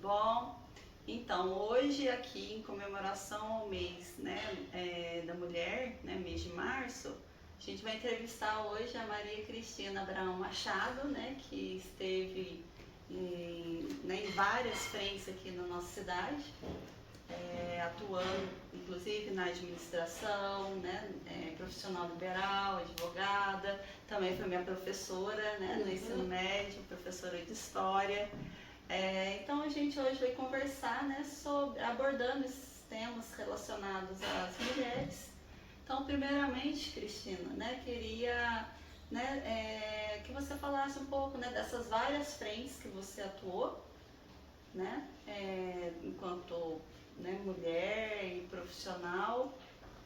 bom? Então, hoje aqui em comemoração ao mês, né, da mulher, né, mês de março, a gente vai entrevistar hoje a Maria Cristina Abraão Machado, né, que esteve em várias frentes aqui na nossa cidade, atuando inclusive na administração, né, profissional liberal, advogada, também foi minha professora, né, no ensino médio, professora de história. Então a gente hoje vai conversar, né, abordando esses temas relacionados às mulheres. Então, primeiramente, Cristina, né, queria, né, que você falasse um pouco, né, dessas várias frentes que você atuou, né, enquanto, né, mulher e profissional,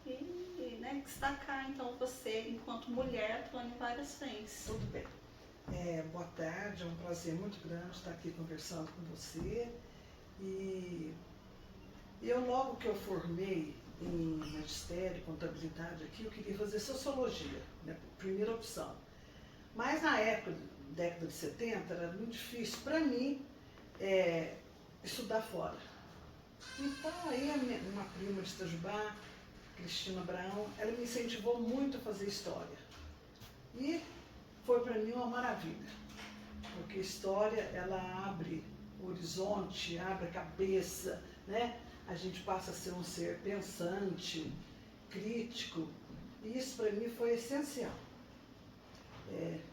e né, destacar então você enquanto mulher atuando em várias frentes. Tudo bem. Boa tarde, é um prazer muito grande estar aqui conversando com você. E eu, logo que eu formei em magistério, contabilidade aqui, eu queria fazer sociologia, né, primeira opção. Mas na época, década de 70, era muito difícil para mim estudar fora. Então aí uma prima de Itajubá, Cristina Abraão, ela me incentivou muito a fazer história. E foi para mim uma maravilha, porque história, ela abre o horizonte, abre a cabeça, né? A gente passa a ser um ser pensante, crítico, e isso para mim foi essencial.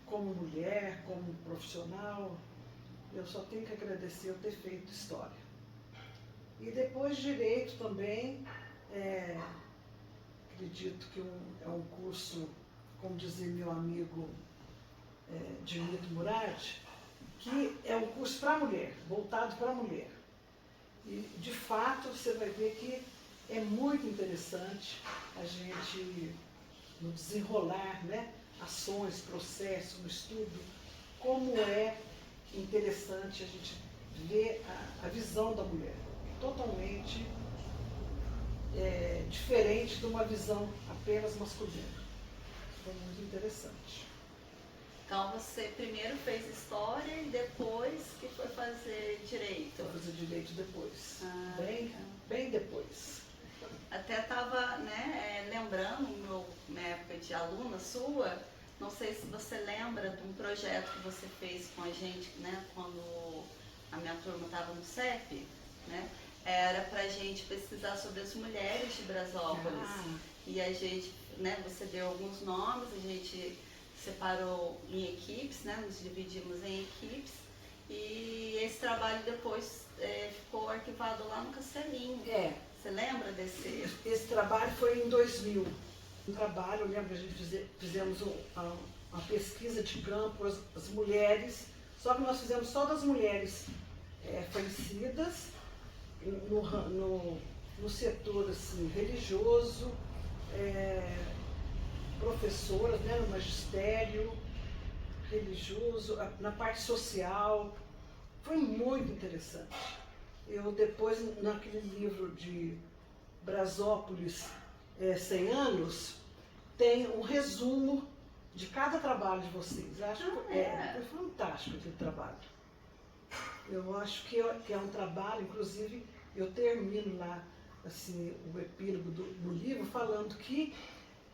Como mulher, como profissional, eu só tenho que agradecer eu ter feito história. E depois direito também, acredito que é um curso, como dizia meu amigo Dionísio Murad, que é um curso para mulher, voltado para a mulher. E, de fato, você vai ver que é muito interessante a gente, no desenrolar, né, ações, processos, no estudo, como é interessante a gente ver a visão da mulher, totalmente diferente de uma visão apenas masculina. Foi muito interessante. Então você primeiro fez história e depois que foi fazer direito? Foi fazer direito depois, Então. bem depois. Até estava, né, lembrando, na época de aluna sua, não sei se você lembra de um projeto que você fez com a gente, né, quando a minha turma estava no CEP, né, era pra gente pesquisar sobre as mulheres de Brasópolis. E a gente, né, você deu alguns nomes, a gente separou em equipes, né, nos dividimos em equipes, e esse trabalho depois ficou arquivado lá no Castelinho. Você lembra desse? Esse trabalho foi em 2000. Um trabalho, eu lembro que a gente fizemos uma pesquisa de campo, as mulheres, só que nós fizemos só das mulheres falecidas, no setor assim, religioso, professoras, né, no magistério religioso, na parte social. Foi muito interessante. Eu depois, naquele livro de Brasópolis, 100 anos, tem um resumo de cada trabalho de vocês. Acho que foi fantástico aquele trabalho. Eu acho que é um trabalho, inclusive, eu termino lá assim, o epílogo do livro falando que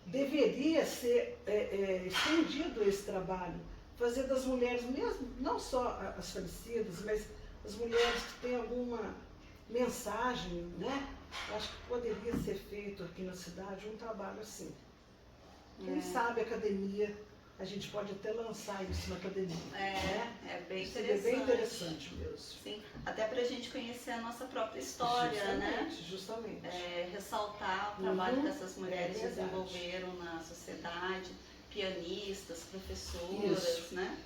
deveria ser estendido esse trabalho, fazer das mulheres, mesmo, não só as falecidas, mas as mulheres que têm alguma mensagem, né? Acho que poderia ser feito aqui na cidade um trabalho assim. Quem sabe a academia, a gente pode até lançar isso na academia. É bem isso interessante. É bem interessante mesmo. Sim, até pra gente conhecer a nossa própria história, Justamente. Ressaltar o trabalho que essas mulheres desenvolveram na sociedade, pianistas, professoras, né?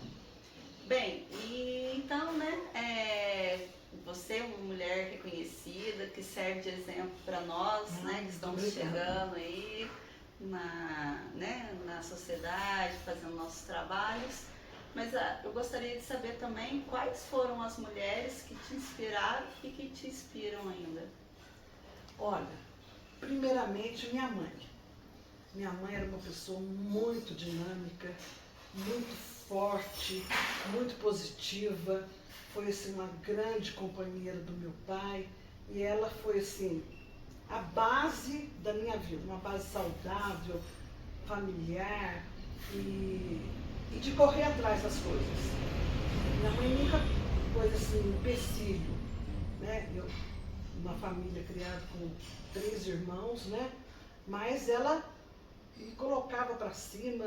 Bem, e então, né, você é uma mulher reconhecida, que serve de exemplo para nós, né, que estamos chegando aí na sociedade, fazendo nossos trabalhos. Mas eu gostaria de saber também quais foram as mulheres que te inspiraram e que te inspiram ainda. Olha, primeiramente minha mãe. Minha mãe era uma pessoa muito dinâmica, muito forte, muito positiva, foi assim, uma grande companheira do meu pai, e ela foi assim, a base da minha vida, uma base saudável, familiar e de correr atrás das coisas. Minha mãe nunca pôs assim, um empecilho, né? Uma família criada com 3 irmãos, né? Mas ela me colocava para cima,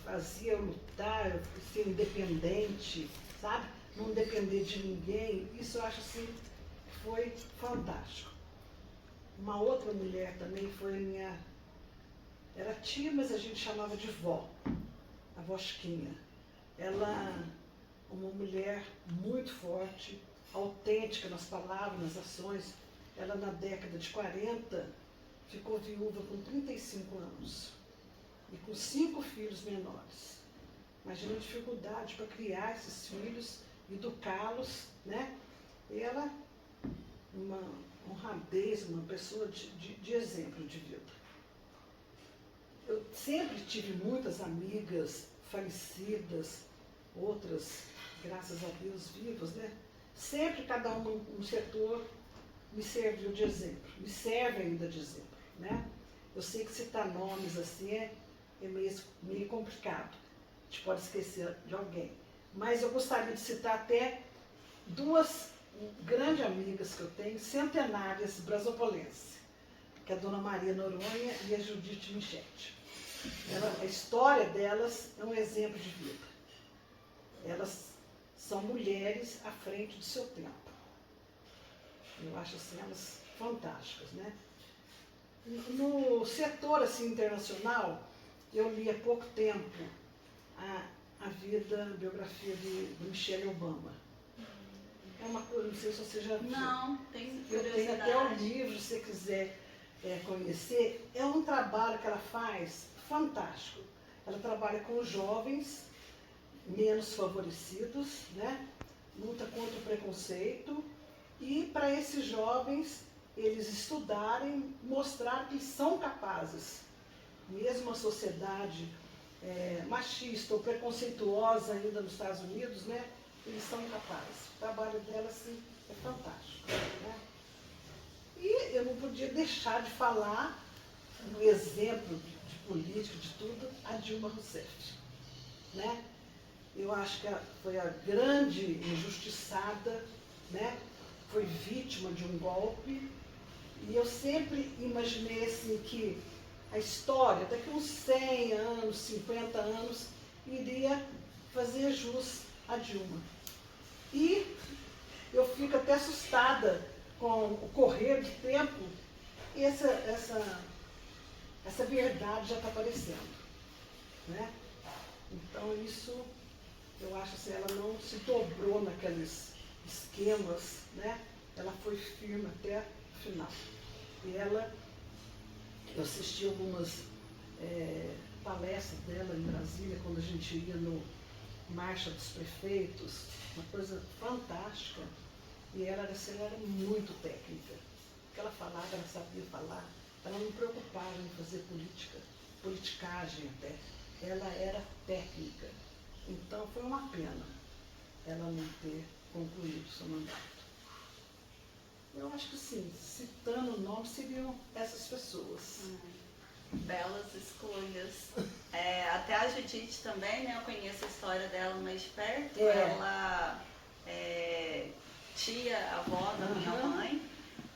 fazia eu lutar, ser independente, sabe? Não depender de ninguém. Isso eu acho assim, que foi fantástico. Uma outra mulher também foi a minha... Era tia, mas a gente chamava de vó, a vó Chiquinha. Ela, uma mulher muito forte, autêntica nas palavras, nas ações. Ela, na década de 40, ficou viúva com 35 anos e com 5 filhos menores. Imagina a dificuldade para criar esses filhos, educá-los, né? E ela, uma honradez, uma pessoa de exemplo de vida. Eu sempre tive muitas amigas falecidas, outras, graças a Deus, vivas, né? Sempre cada uma num setor me serviu de exemplo, me serve ainda de exemplo, né? Eu sei que citar nomes assim é meio complicado, a gente pode esquecer de alguém, mas eu gostaria de citar até 2 grandes amigas que eu tenho, centenárias brasopolenses, que é a Dona Maria Noronha e a Judite Michete. A história delas é um exemplo de vida. Elas são mulheres à frente do seu tempo. Eu acho assim, elas fantásticas, né? No setor assim, internacional, eu li há pouco tempo a vida, a biografia de Michelle Obama. É uma coisa, não sei se você já viu. Não, tem Eu curiosidade. tenho até o livro, se você quiser conhecer. É um trabalho que ela faz fantástico. Ela trabalha com jovens menos favorecidos, né? Luta contra o preconceito. E para esses jovens, eles estudarem, mostrar que são capazes. Mesmo a sociedade machista ou preconceituosa ainda nos Estados Unidos, né? Eles são capazes. O trabalho dela, assim, é fantástico, né? E eu não podia deixar de falar no exemplo de político, de tudo, a Dilma Rousseff, né? Eu acho que foi a grande injustiçada, né? Foi vítima de um golpe, e eu sempre imaginei assim que a história, daqui uns 100 anos, 50 anos, iria fazer jus a Dilma. E eu fico até assustada com o correr do tempo, e essa verdade já está aparecendo, né? Então isso, eu acho assim, ela não se dobrou naqueles esquemas, né? Ela foi firme até o final. E ela, eu assisti algumas palestras dela em Brasília, quando a gente ia no Marcha dos Prefeitos, uma coisa fantástica. E ela era muito técnica. O que ela falava, ela sabia falar. Ela não preocupava em fazer política, politicagem até. Ela era técnica. Então foi uma pena ela não ter concluído seu mandato. Eu acho que sim, citando o nome, seriam essas pessoas. Belas escolhas. Até a Judite também, né? Eu conheço a história dela mais perto. Ela é tia, avó da minha mãe.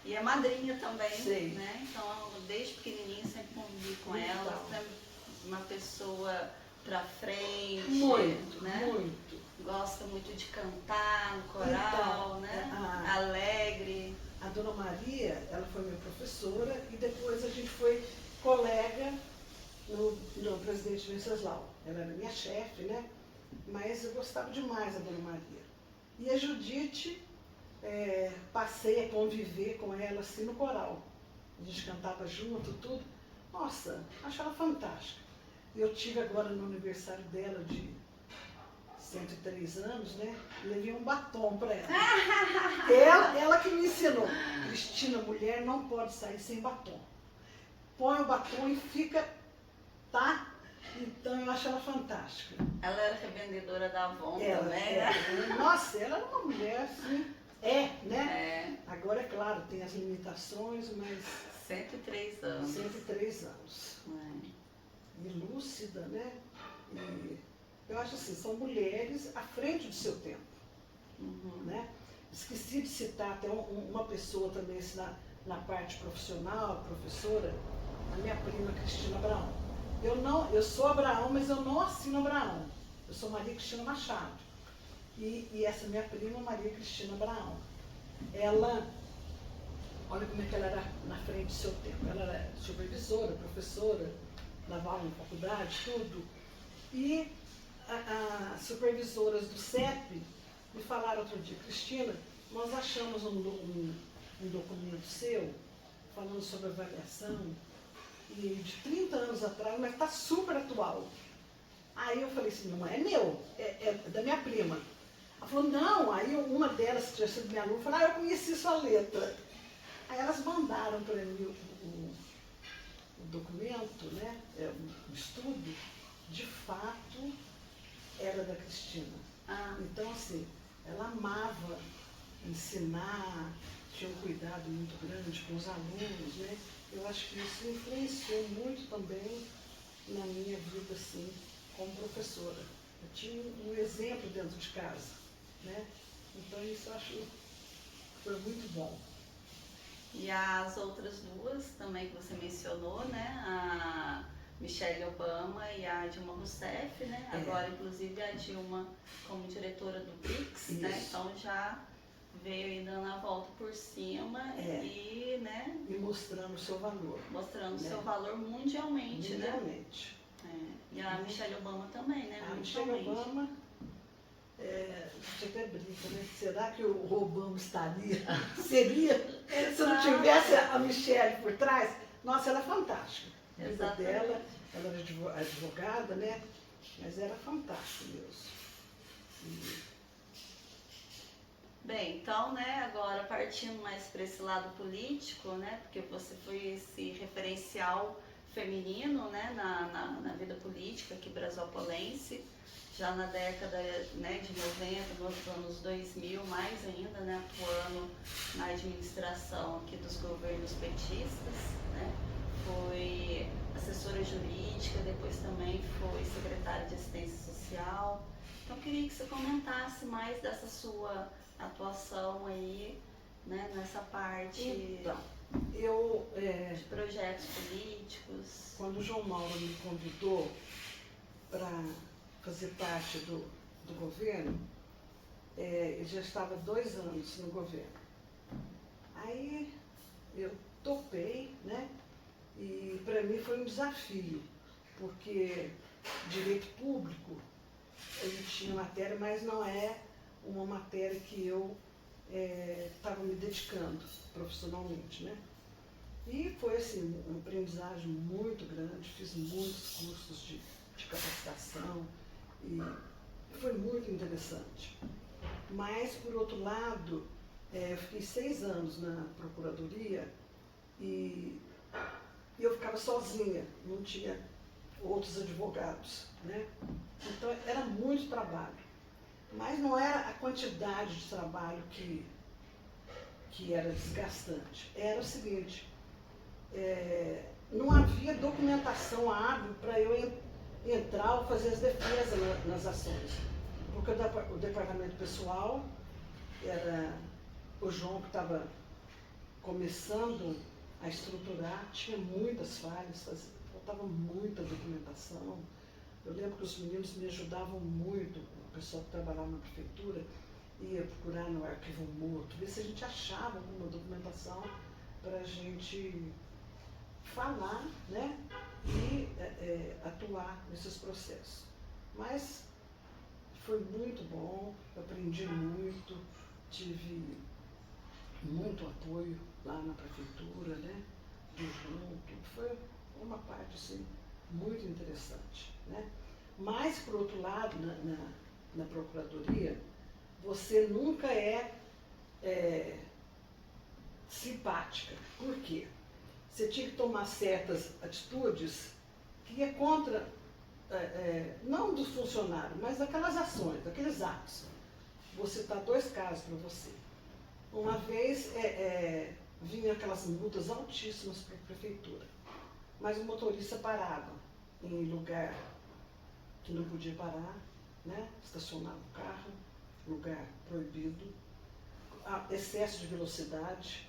E é madrinha também, Sei. né? Então, desde pequenininha, sempre convivi com ela. Sempre uma pessoa pra frente. Muito, né? muito. Gosta muito de cantar no coral, então, né? Alegre. A Dona Maria, ela foi minha professora e depois a gente foi colega no presidente Venceslau. Ela era minha chefe, né? Mas eu gostava demais da Dona Maria. E a Judite, passei a conviver com ela assim no coral. A gente cantava junto, tudo. Nossa, acho ela fantástica. Eu tive agora no aniversário dela de 103 anos, né? Levei um batom para ela. Ela que me ensinou. Cristina, mulher não pode sair sem batom. Põe o batom e fica, tá? Então eu acho ela fantástica. Ela era revendedora da Avon Ela, também, né? nossa, ela era uma mulher assim, né? É, Agora, é claro, tem as limitações, mas 103 anos. 103 anos. É. E lúcida, né? E eu acho assim, são mulheres à frente do seu tempo, Uhum. né? Esqueci de citar até uma pessoa também assim, na parte profissional, professora, a minha prima Cristina Abraão. Eu sou Abraão, mas eu não assino Abraão. Eu sou Maria Cristina Machado. E essa minha prima, Maria Cristina Abraão, ela, olha como é que ela era na frente do seu tempo. Ela era supervisora, professora, dava aula na faculdade, tudo. E as supervisoras do CEP me falaram outro dia, Cristina, nós achamos um documento seu falando sobre avaliação e de 30 anos atrás, mas está super atual. Aí eu falei assim, não é meu, é da minha prima. Ela falou, não, aí uma delas, que tinha sido minha aluna, falou, eu conheci sua letra. Aí elas mandaram para mim o documento, né, o estudo, de fato era da Cristina. Ah. Então, assim, ela amava ensinar, tinha um cuidado muito grande com os alunos, né? Eu acho que isso influenciou muito também na minha vida, assim, como professora. Eu tinha um exemplo dentro de casa, né? Então, isso eu acho que foi muito bom. E as outras duas também que você mencionou, né? A Michelle Obama e a Dilma Rousseff, né? Agora, inclusive, a Dilma como diretora do BRICS, né? Então já veio aí dando a volta por cima e, né? E mostrando o seu valor. Mostrando o seu valor mundialmente, né? Mundialmente. E a Michelle Obama também, né? A Michelle Obama, a gente até brinca, né? Será que o Obama estaria? Seria? Se não tivesse a Michelle por trás? Nossa, ela é fantástica. A vida dela, ela era advogada, né? Mas era fantástica mesmo. Bem, então, né, agora partindo mais para esse lado político, né, porque você foi esse referencial feminino, né, na vida política aqui brasília-polense, já na década, né, de 90, nos anos 2000, mais ainda, né, atuando na administração aqui dos governos petistas, né, foi assessora jurídica, depois também foi secretária de assistência social. Então, eu queria que você comentasse mais dessa sua atuação aí, né, nessa parte então, de projetos políticos. Quando o João Mauro me convidou para fazer parte do governo, ele já estava 2 anos no governo. Aí eu topei, né? E para mim foi um desafio, porque direito público, ele tinha matéria, mas não é uma matéria que eu estava me dedicando profissionalmente, né? E foi assim, uma aprendizagem muito grande, fiz muitos cursos de capacitação e foi muito interessante. Mas, por outro lado, eu fiquei 6 anos na procuradoria e eu ficava sozinha, não tinha outros advogados, né? Então era muito trabalho. Mas não era a quantidade de trabalho que era desgastante. Era o seguinte, não havia documentação hábil para eu entrar ou fazer as defesas nas ações. Porque o departamento pessoal era o João que estava começando a estruturar, tinha muitas falhas, faltava muita documentação. Eu lembro que os meninos me ajudavam muito, o pessoal que trabalhava na prefeitura ia procurar no arquivo morto, ver se a gente achava alguma documentação para a gente falar, né, e atuar nesses processos. Mas foi muito bom, eu aprendi muito, tive muito apoio lá na prefeitura, né, do junto, foi uma parte assim, muito interessante, né? Mas, por outro lado, na procuradoria, você nunca é simpática. Por quê? Você tinha que tomar certas atitudes que é contra não do funcionário, mas daquelas ações, daqueles atos. Vou citar 2 casos para você. Uma vez vinham aquelas multas altíssimas para a prefeitura, mas o motorista parava em lugar que não podia parar, né? Estacionava o carro, lugar proibido, excesso de velocidade.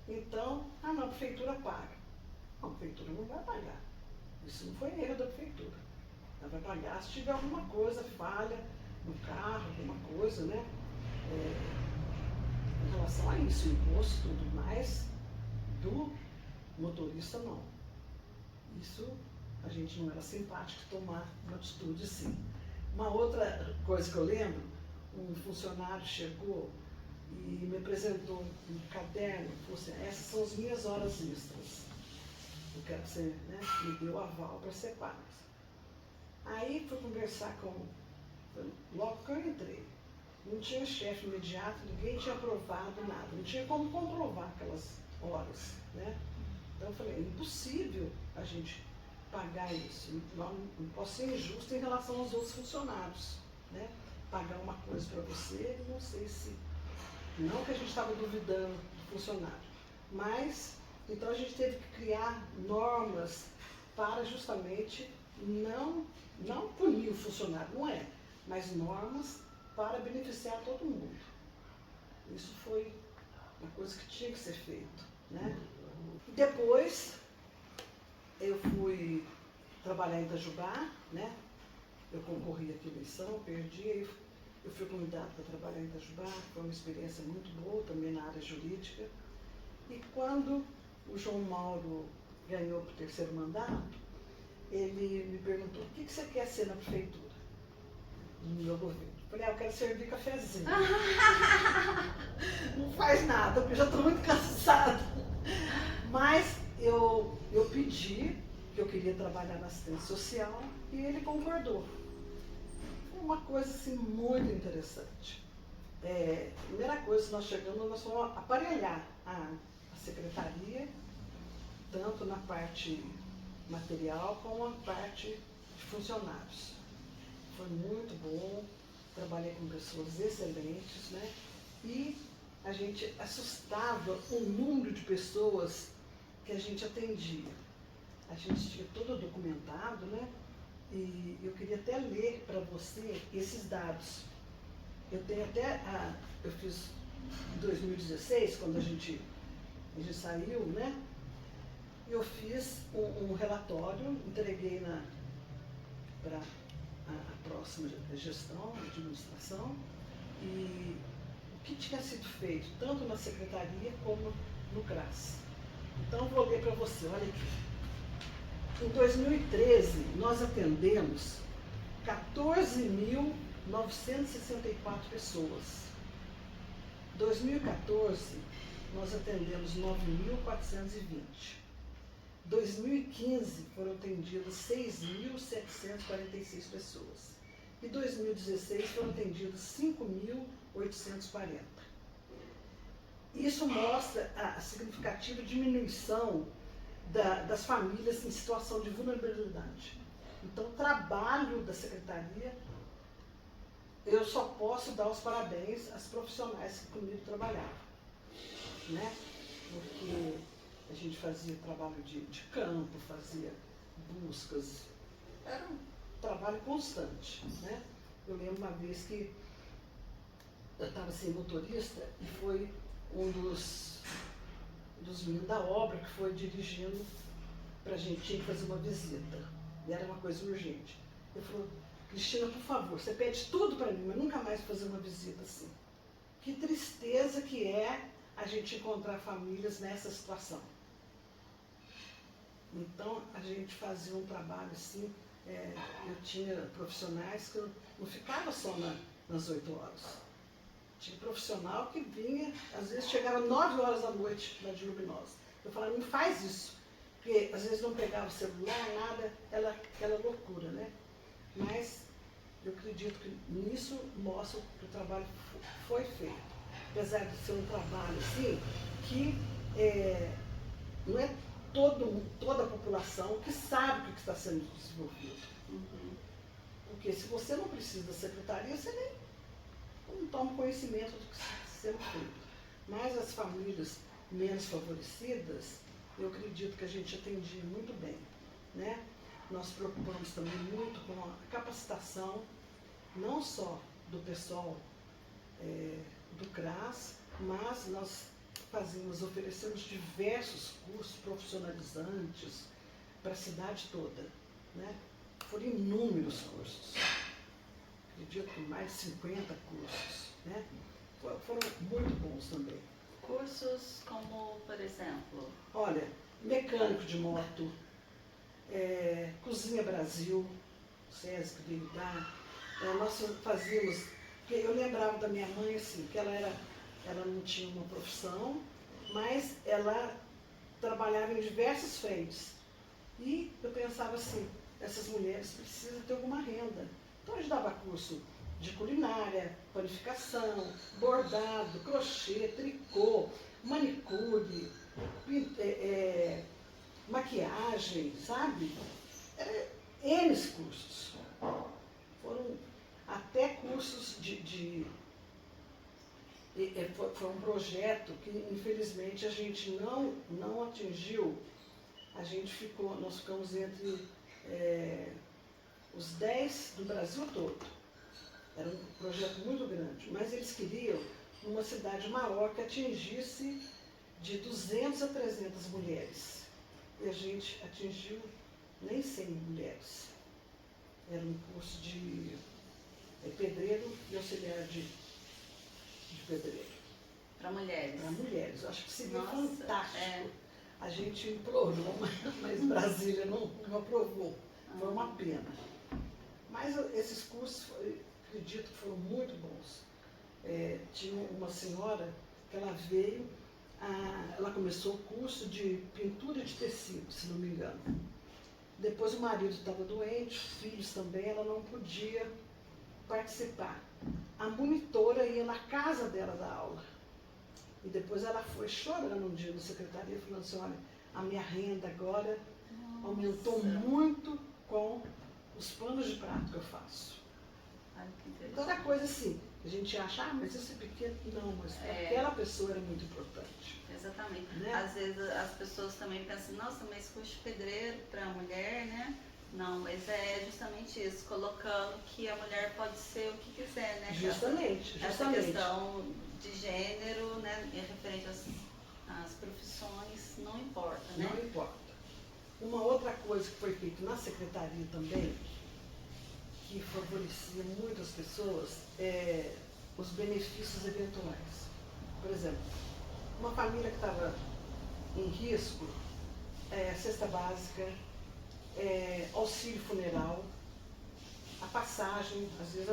Então, não, a prefeitura paga. Não, a prefeitura não vai pagar. Isso não foi erro da prefeitura. Ela vai pagar se tiver alguma coisa, falha no carro, alguma coisa, né? Em relação a isso, imposto e tudo mais, do motorista não. Isso a gente não era simpático de tomar uma atitude assim. Uma outra coisa que eu lembro, um funcionário chegou e me apresentou um caderno, falou assim, essas são as minhas horas extras. Eu quero que você, né, me dê o aval para ser pagas. Aí fui conversar logo que eu entrei, não tinha chefe imediato, ninguém tinha aprovado nada, não tinha como comprovar aquelas horas, né? Então eu falei, é impossível a gente pagar isso, não posso ser injusto em relação aos outros funcionários, né? Pagar uma coisa para você, não sei se... Não que a gente estava duvidando do funcionário, mas então a gente teve que criar normas para justamente não punir o funcionário, não é, mas normas para beneficiar todo mundo. Isso foi uma coisa que tinha que ser feito, né? Depois eu fui trabalhar em Itajubá, né? Eu concorri aqui à eleição, perdi, eu fui convidada para trabalhar em Itajubá, foi uma experiência muito boa também na área jurídica. E quando o João Mauro ganhou para o 3º mandato, ele me perguntou, o que você quer ser na prefeitura, no meu governo? Eu falei, eu quero servir cafezinho. Não faz nada, porque eu já estou muito cansada. Mas eu pedi que eu queria trabalhar na assistência social e ele concordou. Foi uma coisa assim muito interessante. Primeira coisa, nós chegamos, nós fomos aparelhar a secretaria, tanto na parte material como na parte de funcionários. Foi muito bom, trabalhei com pessoas excelentes, né? E a gente assustava o número de pessoas que a gente atendia. A gente tinha tudo documentado, né? E eu queria até ler para você esses dados. Eu tenho até, eu fiz em 2016, quando a gente saiu, né? Eu fiz um relatório, entreguei para a próxima gestão, administração, e o que tinha sido feito, tanto na secretaria como no CRAS. Então, eu vou ler para você, olha aqui. Em 2013, nós atendemos 14.964 pessoas. Em 2014, nós atendemos 9.420. Em 2015, foram atendidas 6.746 pessoas. Em 2016, foram atendidas 5.840. Isso mostra a significativa diminuição das famílias em situação de vulnerabilidade. Então, o trabalho da secretaria, eu só posso dar os parabéns às profissionais que comigo trabalhavam, né? Porque a gente fazia trabalho de campo, fazia buscas, era um trabalho constante, né? Eu lembro uma vez que eu estava sem motorista e foi um dos meninos da obra que foi dirigindo para a gente, tinha que fazer uma visita, e era uma coisa urgente. Ele falou, Cristina, por favor, você pede tudo para mim, mas nunca mais fazer uma visita assim. Que tristeza que é a gente encontrar famílias nessa situação. Então, a gente fazia um trabalho assim, eu tinha profissionais que eu não ficava só nas 8 horas. Tinha profissional que vinha, às vezes chegava 9 horas da noite na de Luminosa. Eu falava, não faz isso, porque às vezes não pegava o celular, nada, aquela loucura, né? Mas eu acredito que nisso mostra que o trabalho foi feito. Apesar de ser um trabalho assim, que não é toda a população que sabe o que está sendo desenvolvido. Uhum. Porque se você não precisa da secretaria, você nem não toma conhecimento do que está sendo feito. Mas as famílias menos favorecidas, eu acredito que a gente atendia muito bem, né? Nós preocupamos também muito com a capacitação, não só do pessoal do CRAS, mas nós oferecemos diversos cursos profissionalizantes para a cidade toda, né? Foram inúmeros cursos, acredito mais de 50 cursos, né? Foram muito bons também. Cursos como, por exemplo? Olha, mecânico de moto, Cozinha Brasil, o SESC veio dar. Nós fazíamos, porque eu lembrava da minha mãe assim, que ela não tinha uma profissão, mas ela trabalhava em diversas frentes. E eu pensava assim, essas mulheres precisam ter alguma renda. Então a gente dava curso de culinária, panificação, bordado, crochê, tricô, manicure, maquiagem, sabe? N cursos. Foram até cursos foi um projeto que infelizmente a gente não atingiu. Nós ficamos entre os 10 do Brasil todo. Era um projeto muito grande, mas eles queriam uma cidade maior que atingisse de 200 a 300 mulheres. E a gente atingiu nem 100 mulheres. Era um curso de pedreiro e auxiliar de pedreiro. Para mulheres? Para mulheres. Eu acho que seria Nossa, fantástico. A gente implorou, mas Brasília não aprovou. Foi uma pena. Mas esses cursos, acredito que foram muito bons. Tinha uma senhora que ela veio, ela começou o curso de pintura de tecido, se não me engano. Depois o marido estava doente, os filhos também, ela não podia participar. A monitora ia na casa dela dar aula. E depois ela foi chorando um dia na secretaria, falando assim, olha, a minha renda agora aumentou muito com os panos de prato que eu faço. Ai, que interessante. Então era coisa assim, a gente acha, mas isso é pequeno. Não, mas para aquela pessoa era muito importante. Exatamente. Né? Às vezes as pessoas também pensam, nossa, mas curso de pedreiro para a mulher, né? Não, mas é justamente isso, colocando que a mulher pode ser o que quiser, né? Justamente. Essa questão de gênero, né, referente às profissões, não importa, né? Não importa. Uma outra coisa que foi feita na secretaria também, que favorecia muito as pessoas, os benefícios eventuais. Por exemplo, uma família que estava em risco, cesta básica, auxílio funeral, a passagem, às vezes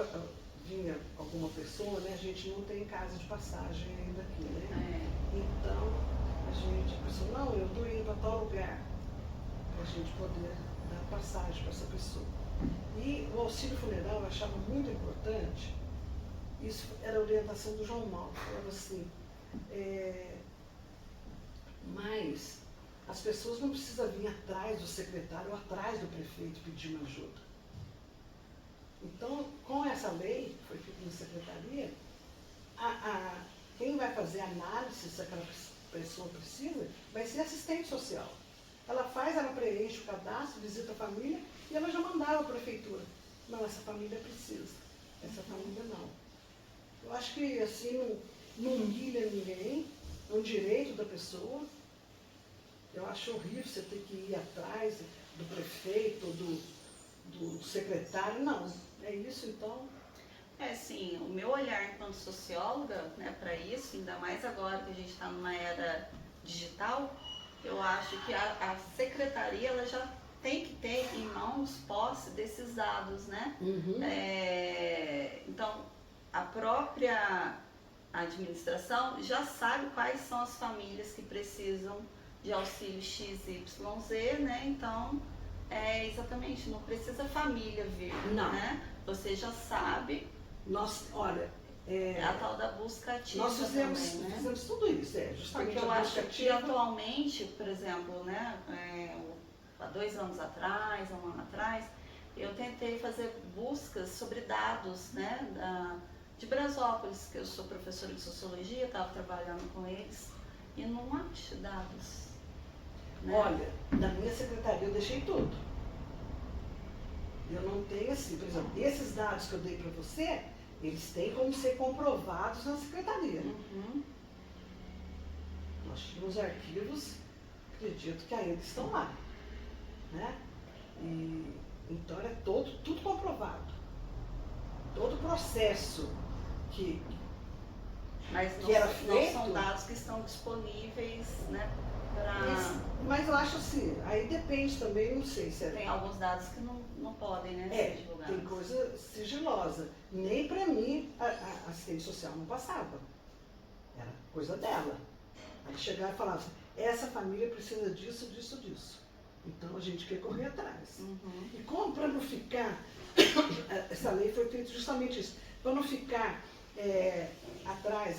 vinha alguma pessoa, né? A gente não tem casa de passagem ainda aqui, né? Então, a pessoa, não, eu estou indo para tal lugar, para a gente poder dar passagem para essa pessoa. E o auxílio funeral eu achava muito importante, isso era a orientação do João Mauro, falava assim, mas as pessoas não precisam vir atrás do secretário ou atrás do prefeito pedir uma ajuda. Então, com essa lei, que foi feita na secretaria, quem vai fazer a análise se aquela pessoa precisa, vai ser assistente social. Ela preenche o cadastro, visita a família e ela já mandava à prefeitura. Não, essa família precisa, essa família não. Eu acho que assim não humilha ninguém, é um direito da pessoa. Eu acho horrível você ter que ir atrás do prefeito, do secretário, não. É isso, então? Sim, o meu olhar enquanto socióloga, né, para isso, ainda mais agora que a gente está numa era digital, eu acho que a secretaria ela já tem que ter em mãos posse desses dados, né? Uhum. Então, a própria administração já sabe quais são as famílias que precisam de auxílio XYZ, né? Então, exatamente, não precisa a família vir, não. Né? Você já sabe. Olha, a tal da busca ativa. Nós fizemos, também, né? fizemos tudo isso, justamente. Porque eu acho que atualmente, por exemplo, né, há 2 anos atrás, há 1 ano atrás, eu tentei fazer buscas sobre dados, né, de Brasópolis, que eu sou professora de sociologia, estava trabalhando com eles, e não acho dados. Né? Olha, na minha secretaria eu deixei tudo. Eu não tenho assim, por exemplo, esses dados que eu dei para você, eles têm como ser comprovados na secretaria. Uhum. Nós tínhamos arquivos, acredito que ainda estão lá. Né? E, então era tudo comprovado. Todo o processo que Mas não, era não feito, são dados que estão disponíveis, né, mas eu acho assim, aí depende também, não sei se Tem alguns dados que não podem, né, ser divulgados. Tem coisa sigilosa. Nem para mim a assistente social não passava. Era coisa dela. Aí chegava e falava assim, essa família precisa disso, disso, disso. Então a gente quer correr atrás. Uhum. E como para não ficar, essa lei foi feita justamente isso, para não ficar atrás,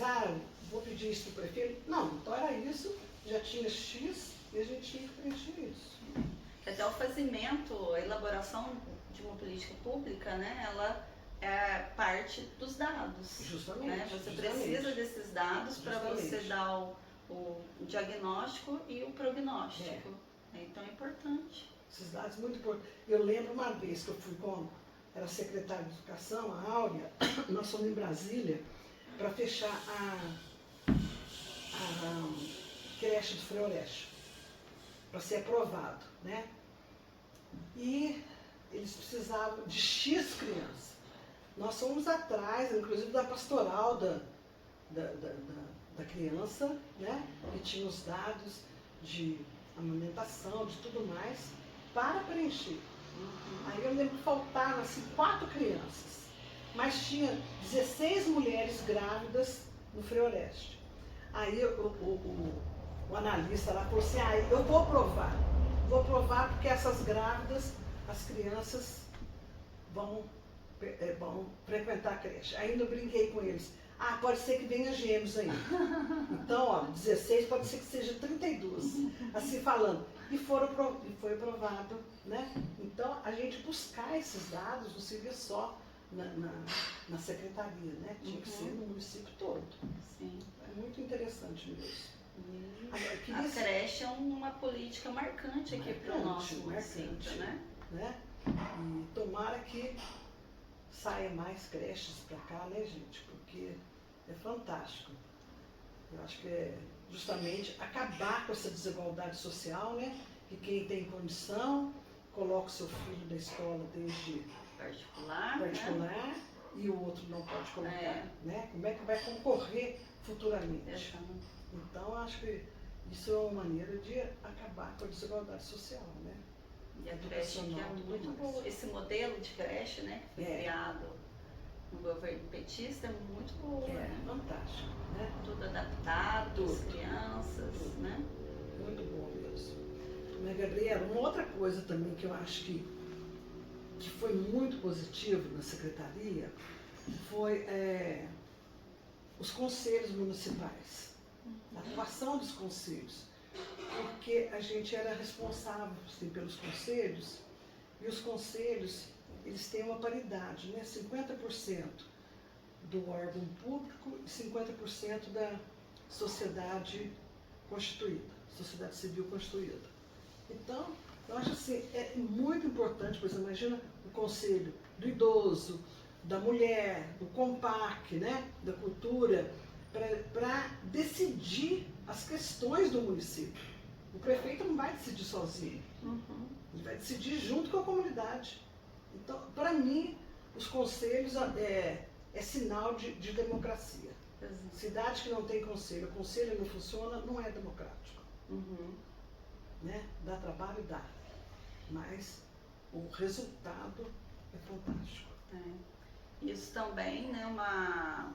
vou pedir isso para o prefeito. Não, então era isso, já tinha X e a gente tinha que preencher isso. Até o fazimento, a elaboração de uma política pública, né, ela é parte dos dados. Justamente. Né? Você precisa desses dados para você dar o diagnóstico e o prognóstico. Então é importante. Esses dados muito importantes. Eu lembro uma vez que eu fui era secretária de Educação, a Áurea, nós fomos em Brasília para fechar a creche do Frei Horácio, para ser aprovado, né? E eles precisavam de X crianças. Nós fomos atrás, inclusive da pastoral da criança, né? Que tinha os dados de amamentação, de tudo mais, para preencher. Aí eu lembro que faltavam assim 4 crianças, mas tinha 16 mulheres grávidas no Frei Horácio. Aí o analista lá falou assim, eu vou provar porque essas grávidas, as crianças vão frequentar a creche. Ainda eu brinquei com eles, pode ser que venha gêmeos aí. Então, ó, 16 pode ser que seja 32, assim falando. E foi aprovado, né? Então, a gente buscar esses dados não seria só na secretaria, né? Tinha que ser no município todo. Sim. É muito interessante mesmo. A creche é uma política marcante aqui para o nosso município, né? E tomara que saia mais creches para cá, né, gente? Porque é fantástico. Eu acho que é justamente acabar com essa desigualdade social, né? Que quem tem condição coloca o seu filho na escola desde particular, né? E o outro não pode colocar, né? Como é que vai concorrer futuramente? Então, acho que isso é uma maneira de acabar com a desigualdade social, né? E a creche que é muito bom. Esse modelo de creche, né, que foi criado no governo petista, é muito bom. Né? Fantástico, né? Tudo adaptado, as crianças, né? Muito bom mesmo. Mas, Gabriela, uma outra coisa também que eu acho que foi muito positivo na secretaria foi os conselhos municipais, a atuação dos conselhos, porque a gente era responsável assim, pelos conselhos, e os conselhos, eles têm uma paridade, né? 50% do órgão público e 50% da sociedade constituída, sociedade civil constituída. Então, eu acho assim, é muito importante, por exemplo, imagina o conselho do idoso, da mulher, do CONPAC, né? Da cultura, para decidir as questões do município. O prefeito não vai decidir sozinho, ele vai decidir junto com a comunidade. Então, para mim, os conselhos é sinal de democracia. Cidade que não tem conselho, o conselho não funciona, não é democrático. Né? Dá trabalho, dá. Mas o resultado é fantástico. Isso também, né, uma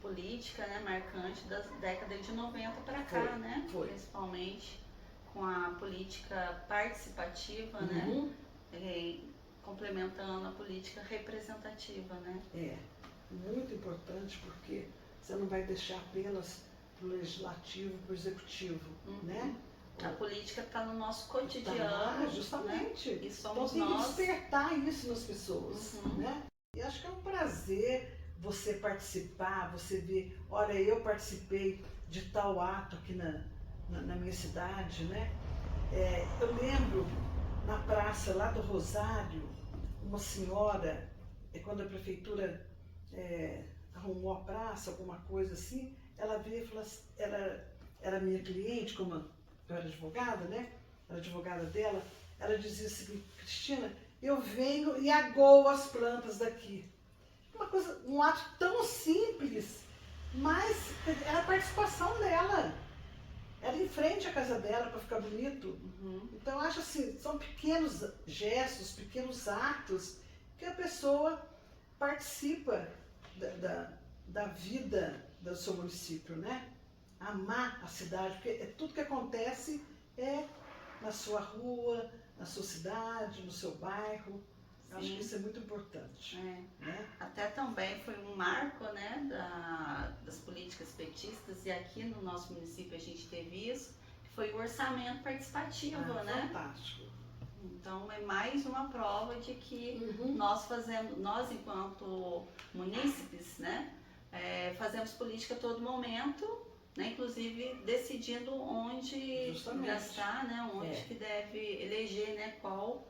política, né, marcante da década de 90 para cá, né? Principalmente com a política participativa, né? Complementando a política representativa, né? Muito importante porque você não vai deixar apenas para o legislativo, para o executivo, né? A política está no nosso Tá, cotidiano, justamente. né? E somos Então tem nós. que despertar isso nas pessoas, Uhum. né? E acho que é um prazer você participar, você ver, olha, eu participei de tal ato aqui na minha cidade, né? Eu lembro na praça lá do Rosário, uma senhora, quando a prefeitura arrumou a praça, alguma coisa assim, ela veio e falou assim, era minha cliente, como eu era advogada, né? Era advogada dela, ela dizia assim, Cristina, eu venho e agoo as plantas daqui. Uma coisa, um ato tão simples, mas era a participação dela. Era em frente à casa dela para ficar bonito. Uhum. Então eu acho assim, são pequenos gestos, pequenos atos que a pessoa participa da vida do seu município, né? Amar a cidade, porque tudo que acontece é na sua rua, na sua cidade, no seu bairro. Eu acho que isso é muito importante. Né? Até também foi um marco, né, das políticas petistas, e aqui no nosso município a gente teve isso, que foi o orçamento participativo, né? Fantástico. Então é mais uma prova de que nós enquanto munícipes, né, fazemos política a todo momento, né, inclusive decidindo onde Justamente. gastar, né, onde que deve eleger, né, qual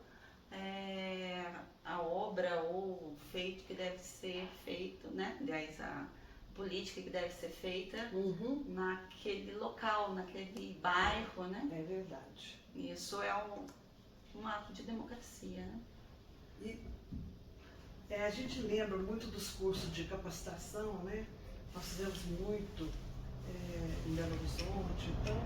a obra ou o feito que deve ser feito, né, aliás, a política que deve ser feita naquele local, naquele bairro, né? É verdade. Isso é um ato de democracia, né? E a gente lembra muito dos cursos de capacitação, né? Nós fizemos muito em Belo Horizonte, então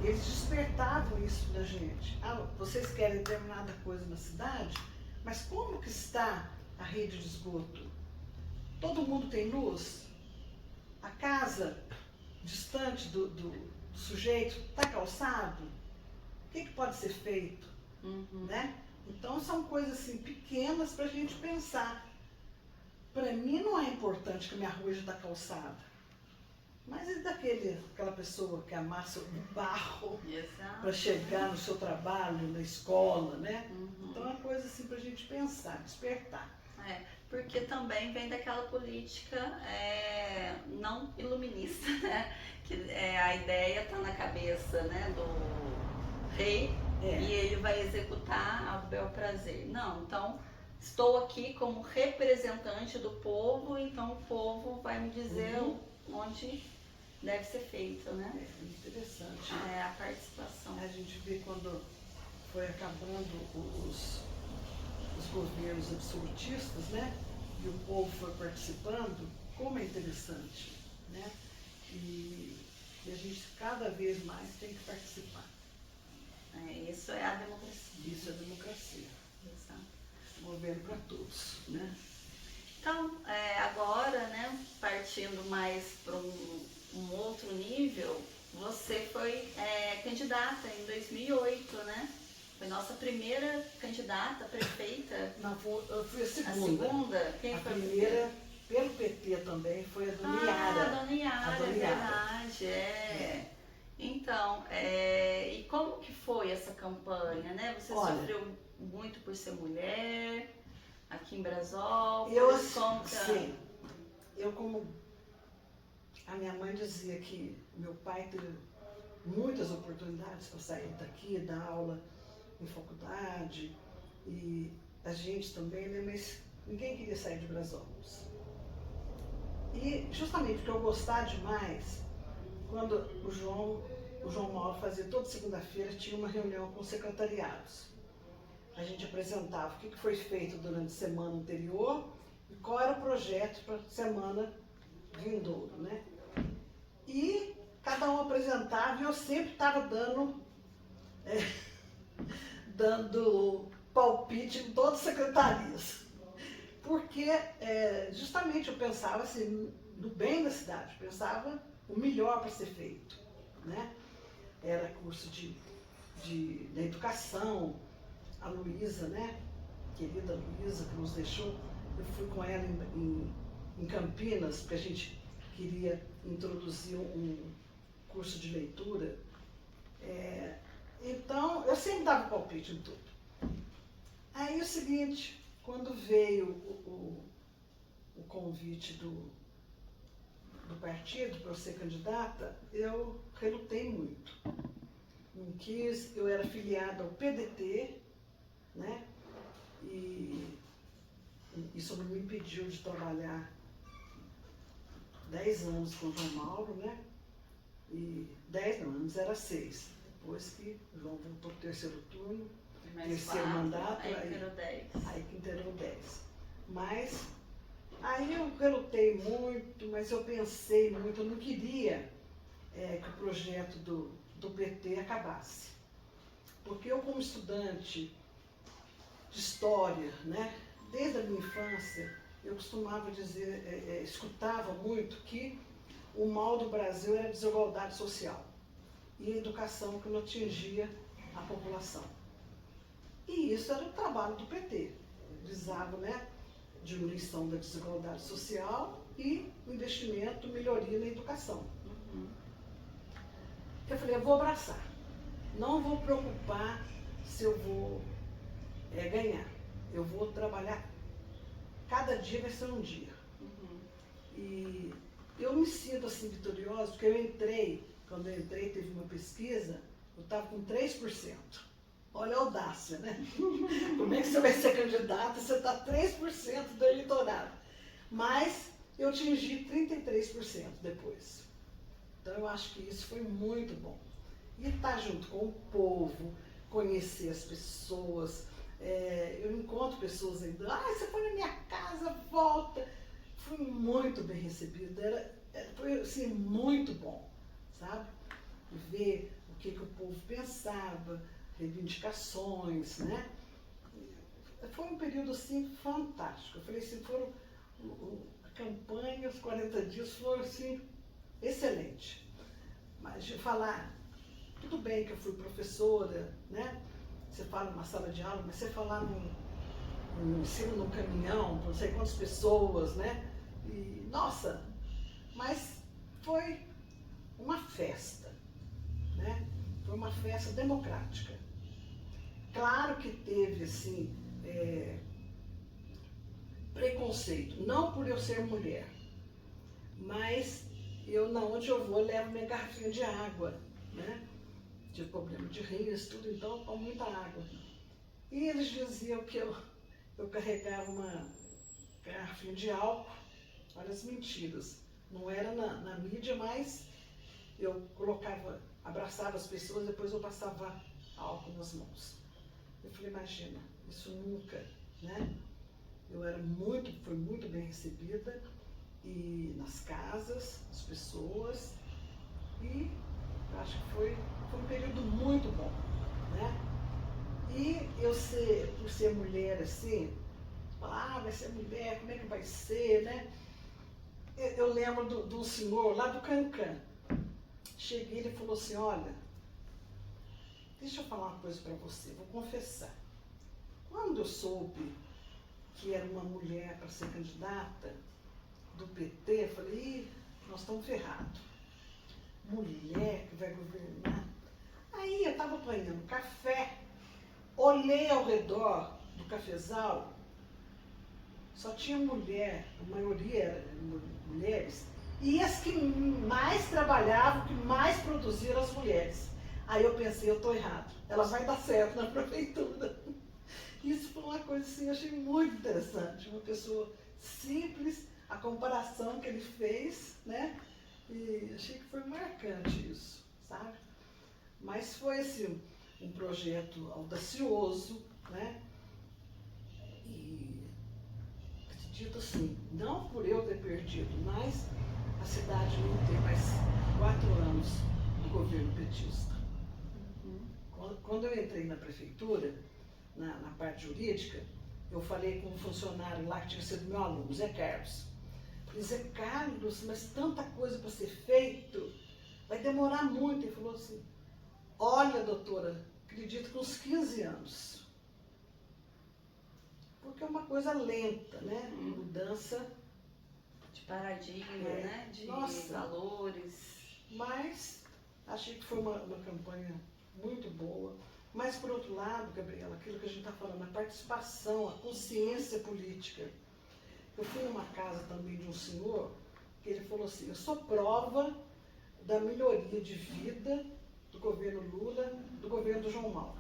eles despertavam isso da gente. Ah, vocês querem determinada coisa na cidade, mas como que está a rede de esgoto? Todo mundo tem luz? A casa distante do sujeito está calçado? O que pode ser feito? Né? Então são coisas assim pequenas para a gente pensar. Para mim não é importante que minha rua já está calçada, mas e daquela pessoa que amassa o barro para chegar no seu trabalho, na escola, né? Então é coisa assim para a gente pensar, despertar. Porque também vem daquela política não iluminista, né? Que a ideia está na cabeça, né, do rei. E ele vai executar a bel prazer. Não, então estou aqui como representante do povo, então o povo vai me dizer onde deve ser feito, né? Interessante. A participação. A gente vê quando foi acabando os governos absolutistas, né? E o povo foi participando, como é interessante, né? E a gente cada vez mais tem que participar. Isso é a democracia. Isso é a democracia. Exato. Movendo para todos, né? Então, agora, né, partindo mais para um outro nível, você foi candidata em 2008, né? Foi nossa primeira candidata, prefeita. Não, eu fui a segunda. A segunda? Quem foi a primeira? Pelo PT também, foi a Dona Yara. A Dona Yara, é verdade, Então, e como que foi essa campanha, né? Você sofreu muito por ser mulher, aqui em Brasópolis? Sim, como a minha mãe dizia que meu pai teve muitas oportunidades para sair daqui, dar aula em faculdade, e a gente também, né? Mas ninguém queria sair de Brasópolis. E justamente porque eu gostava demais, quando o João Mauro fazia toda segunda-feira, tinha uma reunião com os secretariados. A gente apresentava o que foi feito durante a semana anterior e qual era o projeto para a semana vindouro, né? E cada um apresentava e eu sempre estava dando palpite em todas as secretarias. Porque justamente eu pensava assim, no bem da cidade, pensava o melhor para ser feito, né? Era curso da educação, a Luísa, né? Querida Luísa, que nos deixou, eu fui com ela em Campinas, porque a gente queria introduzir um curso de leitura. Então, eu sempre dava palpite em tudo. Aí é o seguinte, quando veio o convite do partido para eu ser candidata, eu relutei muito. Não quis, eu era filiada ao PDT, né? E isso não me impediu de trabalhar 10 anos com o João Mauro, né? E 10 não, antes era 6. Depois que o João voltou para o terceiro turno, terceiro mandato, aí que inteirou 10. Mas aí eu relutei muito, mas eu pensei muito, eu não queria que o projeto do PT acabasse. Porque eu, como estudante de história, né, desde a minha infância, eu costumava dizer, escutava muito que o mal do Brasil era a desigualdade social e a educação que não atingia a população. E isso era o trabalho do PT. Visava, né, diminuição da desigualdade social e investimento, melhoria na educação. Eu falei, eu vou abraçar. Não vou preocupar se eu vou ganhar. Eu vou trabalhar. Cada dia vai ser um dia. E eu me sinto assim vitoriosa, porque quando eu entrei, teve uma pesquisa, eu estava com 3%. Olha a audácia, né? Como é que você vai ser candidata se você está 3% do eleitorado? Mas eu atingi 33% depois. Então eu acho que isso foi muito bom. E estar junto com o povo, conhecer as pessoas. Eu encontro pessoas ainda, você foi na minha casa, volta. Fui muito bem recebida, foi assim, muito bom, sabe? Ver o que o povo pensava, reivindicações, né? Foi um período assim fantástico. Eu falei assim, a campanha, os 40 dias foram assim, excelente. Mas de falar, tudo bem que eu fui professora, né? Você fala numa sala de aula, mas você falar no ensino no caminhão, não sei quantas pessoas, né? E, nossa, mas foi uma festa, né? Foi uma festa democrática. Claro que teve, assim, preconceito, não por eu ser mulher, mas onde eu vou, eu levo minha garrafinha de água, né? Tive problema de rins, tudo, então eu tomo muita água. E eles diziam que eu carregava uma garrafinha de álcool, olha as mentiras. Não era na mídia, mas eu abraçava as pessoas, depois eu passava álcool nas mãos. Eu falei, imagina, isso nunca, né? Fui muito bem recebida, e nas casas, as pessoas, e acho que foi um período muito bom, né? E por ser mulher assim, falar, vai ser mulher, como é que vai ser, né? Eu lembro de um senhor lá do Cancan. Cheguei, ele falou assim, olha, deixa eu falar uma coisa para você, vou confessar. Quando eu soube que era uma mulher para ser candidata do PT, eu falei, nós estamos ferrados. Mulher que vai governar. Aí eu estava apanhando café, olhei ao redor do cafezal, só tinha mulher, a maioria era mulheres, e as que mais trabalhavam, que mais produziram, as mulheres. Aí eu pensei, eu estou errado, ela vai dar certo na prefeitura. Isso foi uma coisa assim, eu achei muito interessante, uma pessoa simples, a comparação que ele fez, né? E achei que foi marcante isso, sabe? Mas foi assim, um projeto audacioso, né? E acredito assim, não por eu ter perdido, mas a cidade não ter mais 4 anos do governo petista. Quando eu entrei na prefeitura, na parte jurídica, eu falei com um funcionário lá que tinha sido meu aluno, Zé Carlos. Falei, Zé Carlos, mas tanta coisa para ser feito, vai demorar muito. Ele falou assim, olha, doutora, acredito que uns 15 anos. Porque é uma coisa lenta, né? Mudança. De paradigma, né? De Nossa, valores. Mas achei que foi uma campanha muito boa. Mas, por outro lado, Gabriela, aquilo que a gente está falando, a participação, a consciência política. Eu fui numa casa também de um senhor, que ele falou assim, eu sou prova da melhoria de vida do governo Lula, do governo do João Mauro.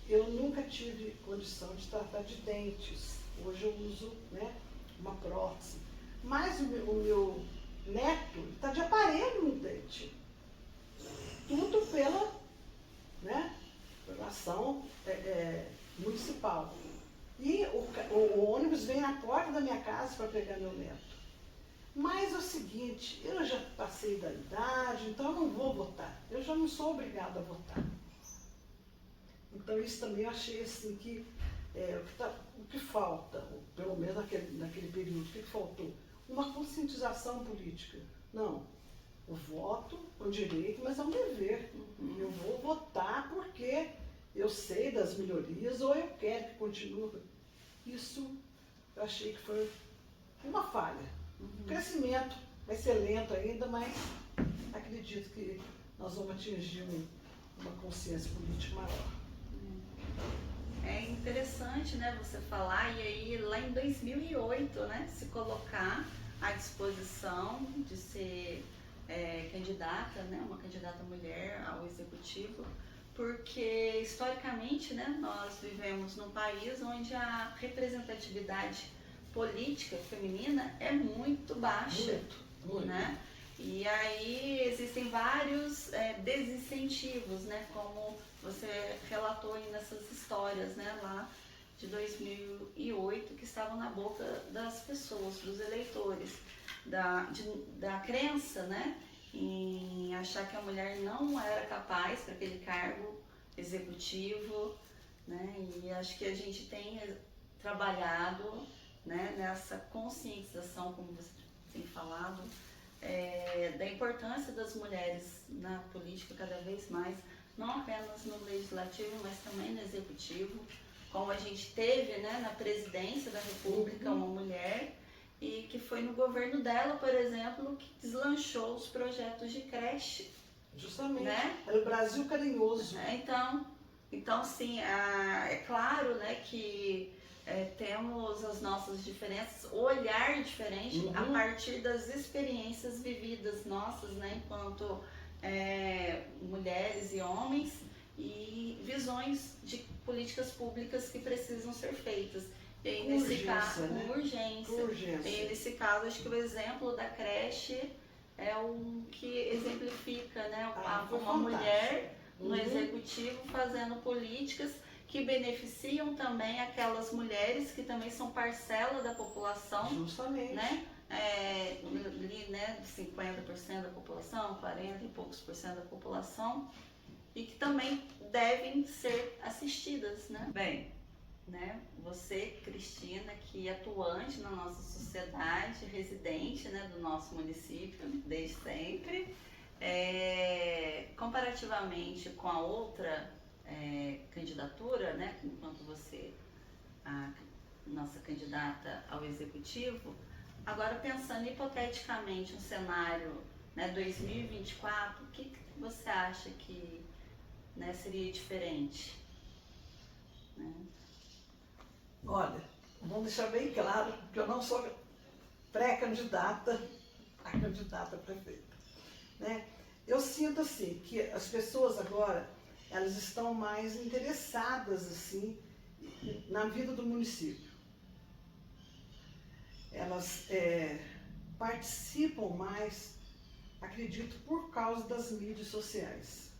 Eu nunca tive condição de tratar de dentes. Hoje eu uso, né, uma prótese. Mas o meu neto está de aparelho no dente. Tudo pela, né, pela ação municipal. E o ônibus vem na porta da minha casa para pegar meu neto. Mas é o seguinte, eu já passei da idade, então eu não vou votar. Eu já não sou obrigada a votar. Então isso também eu achei assim que o que falta, pelo menos naquele período, o que faltou? Uma conscientização política. Não, o voto é um direito, mas é um dever. Eu vou votar porque eu sei das melhorias ou eu quero que continue. Isso eu achei que foi uma falha. O crescimento vai ser lento ainda, mas acredito que nós vamos atingir uma consciência política maior. É interessante, né, você falar, e aí lá em 2008, né, se colocar à disposição de ser candidata, né, uma candidata mulher ao executivo, porque historicamente, né, nós vivemos num país onde a representatividade política feminina é muito baixa, Muito. né? E aí existem vários desincentivos, né? Como você relatou aí nessas histórias, né? Lá de 2008, que estavam na boca das pessoas, dos eleitores, da crença, né? Em achar que a mulher não era capaz para aquele cargo executivo, né? E acho que a gente tem trabalhado, né, nessa conscientização, como você tem falado, da importância das mulheres na política cada vez mais, não apenas no legislativo, mas também no executivo, como a gente teve, né, na presidência da República uma mulher, e que foi no governo dela, por exemplo, que deslanchou os projetos de creche. Justamente, né? Era o Brasil carinhoso. Então sim, é claro, né, que temos as nossas diferenças, o olhar diferente a partir das experiências vividas nossas, né, enquanto mulheres e homens, e visões de políticas públicas que precisam ser feitas. E aí, nesse caso, com urgência. E nesse caso, acho que o exemplo da creche é o que exemplifica, né, uma mulher no executivo fazendo políticas que beneficiam também aquelas mulheres que também são parcela da população. Justamente. Né? Ali, né, 50% da população, 40 e poucos por cento da população, e que também devem ser assistidas, né? Bem, né, você, Cristina, que é atuante na nossa sociedade, residente, né, do nosso município desde sempre, comparativamente com a outra candidatura, né, enquanto você, a nossa candidata ao executivo, agora pensando hipoteticamente um cenário, né, 2024, o que você acha que, né, seria diferente? Né? Olha, vamos deixar bem claro que eu não sou pré-candidata a candidata a prefeita. Né? Eu sinto assim que as pessoas agora elas estão mais interessadas assim na vida do município. Elas participam mais, acredito, por causa das mídias sociais.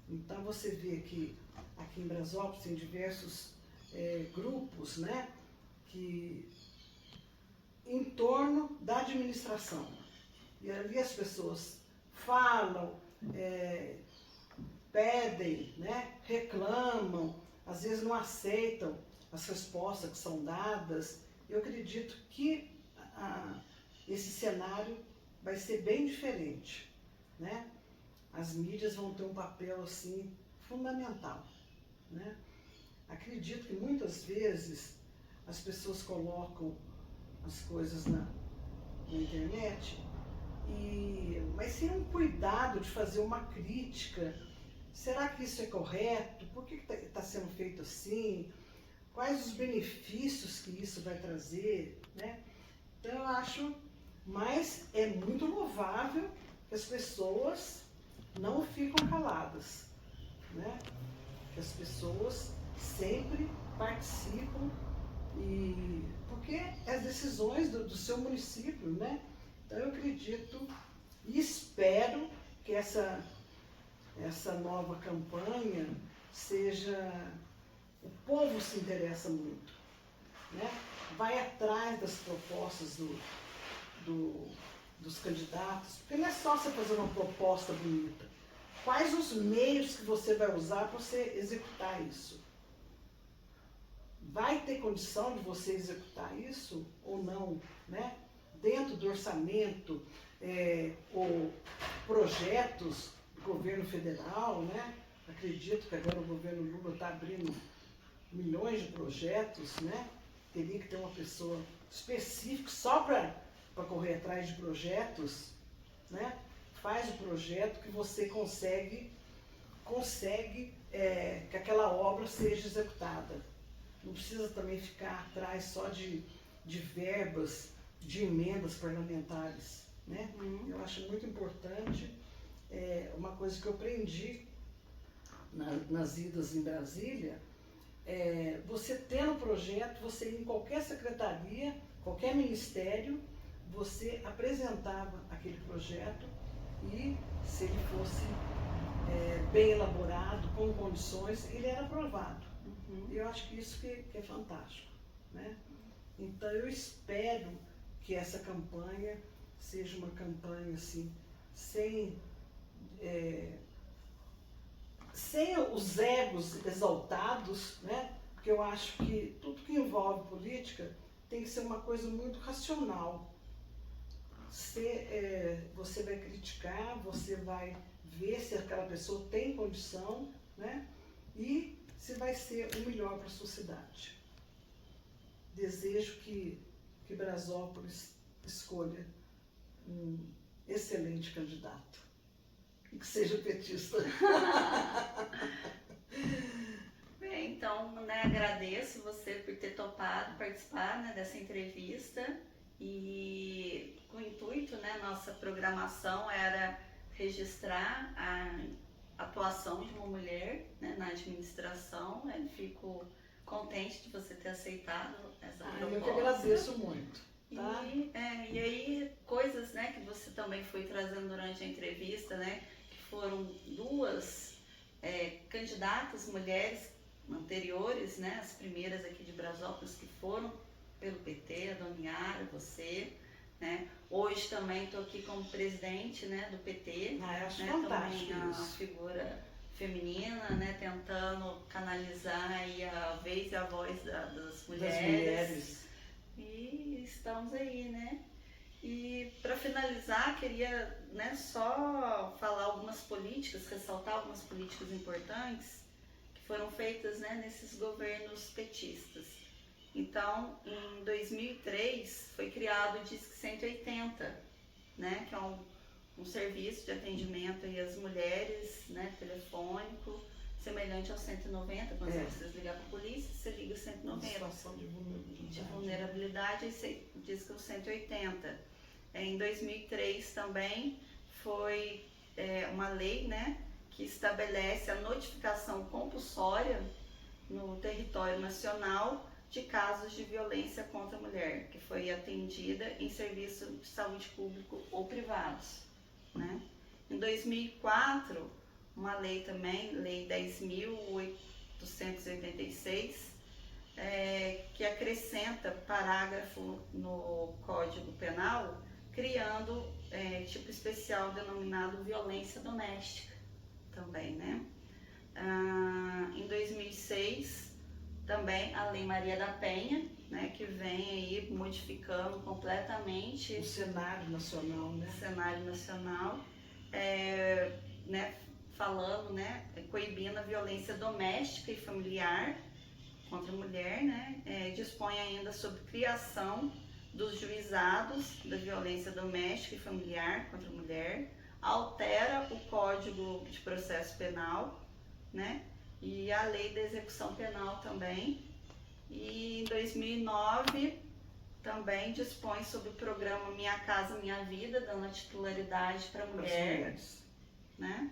Então você vê que aqui em Brasópolis tem diversos grupos, né, que em torno da administração. E ali as pessoas falam, pedem, né, reclamam, às vezes não aceitam as respostas que são dadas. Eu acredito que esse cenário vai ser bem diferente, né? As mídias vão ter um papel assim fundamental, né? Acredito que muitas vezes as pessoas colocam as coisas na internet, mas sem um cuidado de fazer uma crítica será que isso é correto? Por que está sendo feito assim? Quais os benefícios que isso vai trazer, né? Então eu acho, mas é muito louvável que as pessoas não ficam caladas, né? Que as pessoas sempre participam, e porque as decisões do seu município, né? Então eu acredito e espero que essa nova campanha seja, o povo se interessa muito, né? Vai atrás das propostas dos candidatos, porque não é só você fazer uma proposta bonita. Quais os meios que você vai usar para você executar isso? Vai ter condição de você executar isso ou não, né? Dentro do orçamento, ou projetos do governo federal, né? Acredito que agora o governo Lula está abrindo milhões de projetos, né? Teria que ter uma pessoa específica só para correr atrás de projetos, né? Faz o projeto que você consegue que aquela obra seja executada. Não precisa também ficar atrás só de verbas, de emendas parlamentares, né? Eu acho muito importante, uma coisa que eu aprendi nas idas em Brasília, você tendo projeto, você ir em qualquer secretaria, qualquer ministério, você apresentava aquele projeto e, se ele fosse bem elaborado, com condições, ele era aprovado. E eu acho que isso que é fantástico, né? Então eu espero que essa campanha seja uma campanha assim, sem os egos exaltados, né? Porque eu acho que tudo que envolve política tem que ser uma coisa muito racional. Você vai criticar, você vai ver se aquela pessoa tem condição, né? E se vai ser o melhor para a sociedade. Desejo que Brasópolis escolha um excelente candidato e que seja petista. Bem, então, né, agradeço você por ter topado participar, né, dessa entrevista, e o intuito, né, nossa programação era registrar a atuação de uma mulher, né, na administração. Eu fico contente de você ter aceitado essa proposta. Eu que agradeço muito. Tá? E aí, coisas, né, que você também foi trazendo durante a entrevista, né, que foram duas candidatas mulheres anteriores, né, as primeiras aqui de Brasópolis que foram pelo PT, a Dona Yara, você, né. Hoje também estou aqui como presidente, né, do PT, eu acho né, fantástico também isso. a figura feminina, né, tentando canalizar aí a vez e a voz das mulheres. E estamos aí, né? E para finalizar, queria, né, só falar algumas políticas, ressaltar algumas políticas importantes que foram feitas, né, nesses governos petistas. Então, em 2003, foi criado o Disque 180, né, que é um serviço de atendimento aí às mulheres, né, telefônico, semelhante ao 190, quando você precisa ligar para a polícia, você liga o 190. Situação de vulnerabilidade, você diz que é o 180. Em 2003 também foi uma lei, né, que estabelece a notificação compulsória no território nacional de casos de violência contra a mulher, que foi atendida em serviço de saúde público ou privados, né? Em 2004, uma lei também, Lei 10.886, que acrescenta parágrafo no Código Penal, criando tipo especial denominado violência doméstica também, né? Em 2006, também a Lei Maria da Penha, né, que vem aí modificando completamente o cenário nacional, né? Cenário nacional, né, falando, né, coibindo a violência doméstica e familiar contra a mulher, né, dispõe ainda sobre criação dos juizados da violência doméstica e familiar contra a mulher, altera o Código de Processo Penal, né? E a Lei da Execução Penal também. E em 2009 também dispõe sobre o programa Minha Casa Minha Vida, dando a titularidade para a mulher, né?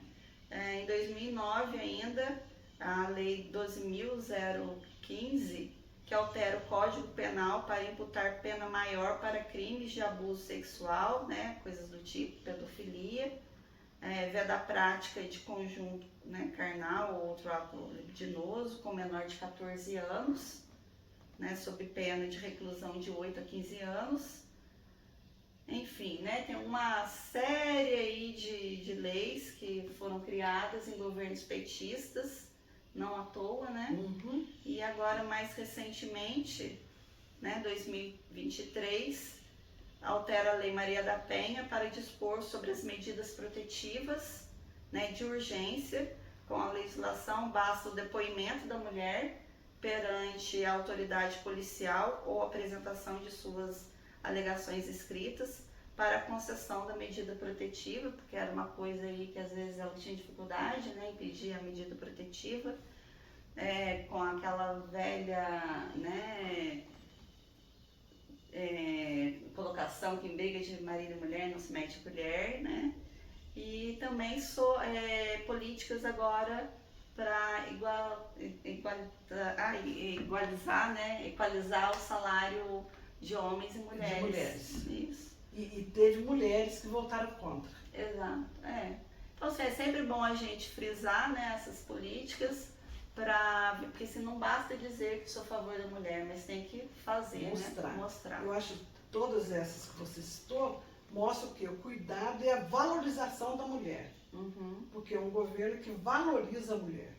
Em 2009 ainda, a Lei 12.015, que altera o Código Penal para imputar pena maior para crimes de abuso sexual, né? Coisas do tipo pedofilia, veda a prática de conjunto, né, carnal ou outro ato libidinoso com menor de 14 anos, né, sob pena de reclusão de 8 a 15 anos. Enfim, né, tem uma série aí de leis que foram criadas em governos petistas, não à toa, né? Uhum. E agora, mais recentemente, né, 2023, altera a Lei Maria da Penha para dispor sobre as medidas protetivas, né, de urgência. Com a legislação, basta o depoimento da mulher perante a autoridade policial ou apresentação de suas alegações escritas para a concessão da medida protetiva, porque era uma coisa aí que às vezes ela tinha dificuldade, né, em pedir a medida protetiva, com aquela velha, né, colocação que em briga de marido e mulher não se mete colher, né? E também políticas agora para igualizar, né? Equalizar o salário de homens e mulheres. De mulheres. Isso. E teve mulheres que votaram contra. Exato, Então, assim, é sempre bom a gente frisar, né, essas políticas, porque se não basta dizer que sou a favor da mulher, mas tem que fazer, Mostrar. né? Mostrar. Eu acho que todas essas que você citou mostram o quê? O cuidado e a valorização da mulher. Uhum. Porque é um governo que valoriza a mulher,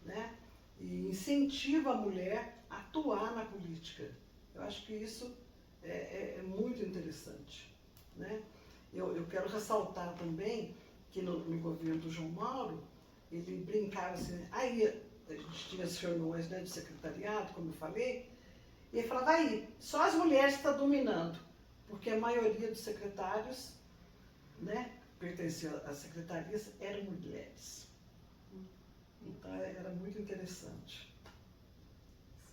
né? E incentiva a mulher a atuar na política. Eu acho que isso é muito interessante, né? Eu quero ressaltar também que no governo do João Mauro, ele brincava assim, aí a gente tinha as reuniões, né, de secretariado, como eu falei, e ele falava, aí, só as mulheres estão dominando, porque a maioria dos secretários, né, pertenciam às secretarias, eram mulheres. Então era muito interessante.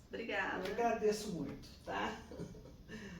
Obrigada. Eu agradeço muito, tá?